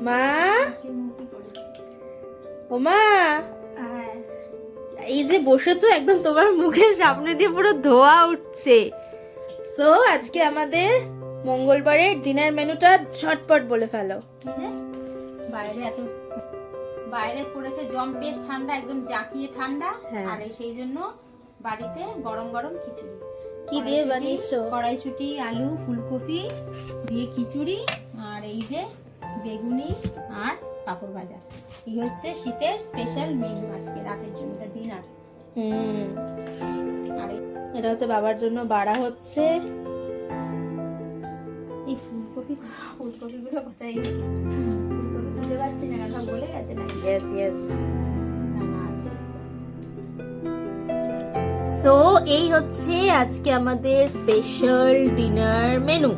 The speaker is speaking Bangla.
মা, ও মা, এই যে বসেছো একদম তোমার মুখের সামনে দিয়ে পুরো ধোয়া উঠছে। সো আজকে আমাদের মঙ্গলবারের ডিনার মেনুটা ঝটপট বলে ফেলো। বাইরে পড়েছে জম্পেশ ঠান্ডা, একদম জাকিয়ে ঠান্ডা। হ্যাঁ। আর সেই জন্য বাড়িতে গরম গরম খিচুড়ি। কি দিয়ে বানিয়েছো? কড়াইশুঁটি, আলু, ফুলকপি দিয়ে খিচুড়ি, আর এই যে বেগুনি আর পাঁপড় ভাজা। এই হচ্ছে শীতের স্পেশাল মেনু আজকে রাতের জন্য, ডিনার। আর এটা হচ্ছে বাবার জন্য বাড়া হচ্ছে। এই ফুলকপিগুলো কোথায় গেছে? ফুলকপি খুঁজে পাচ্ছি না, সব গলে গেছে না? Yes yes. না, আছে। সো এই হচ্ছে আজকে আমাদের স্পেশাল ডিনার মেনু।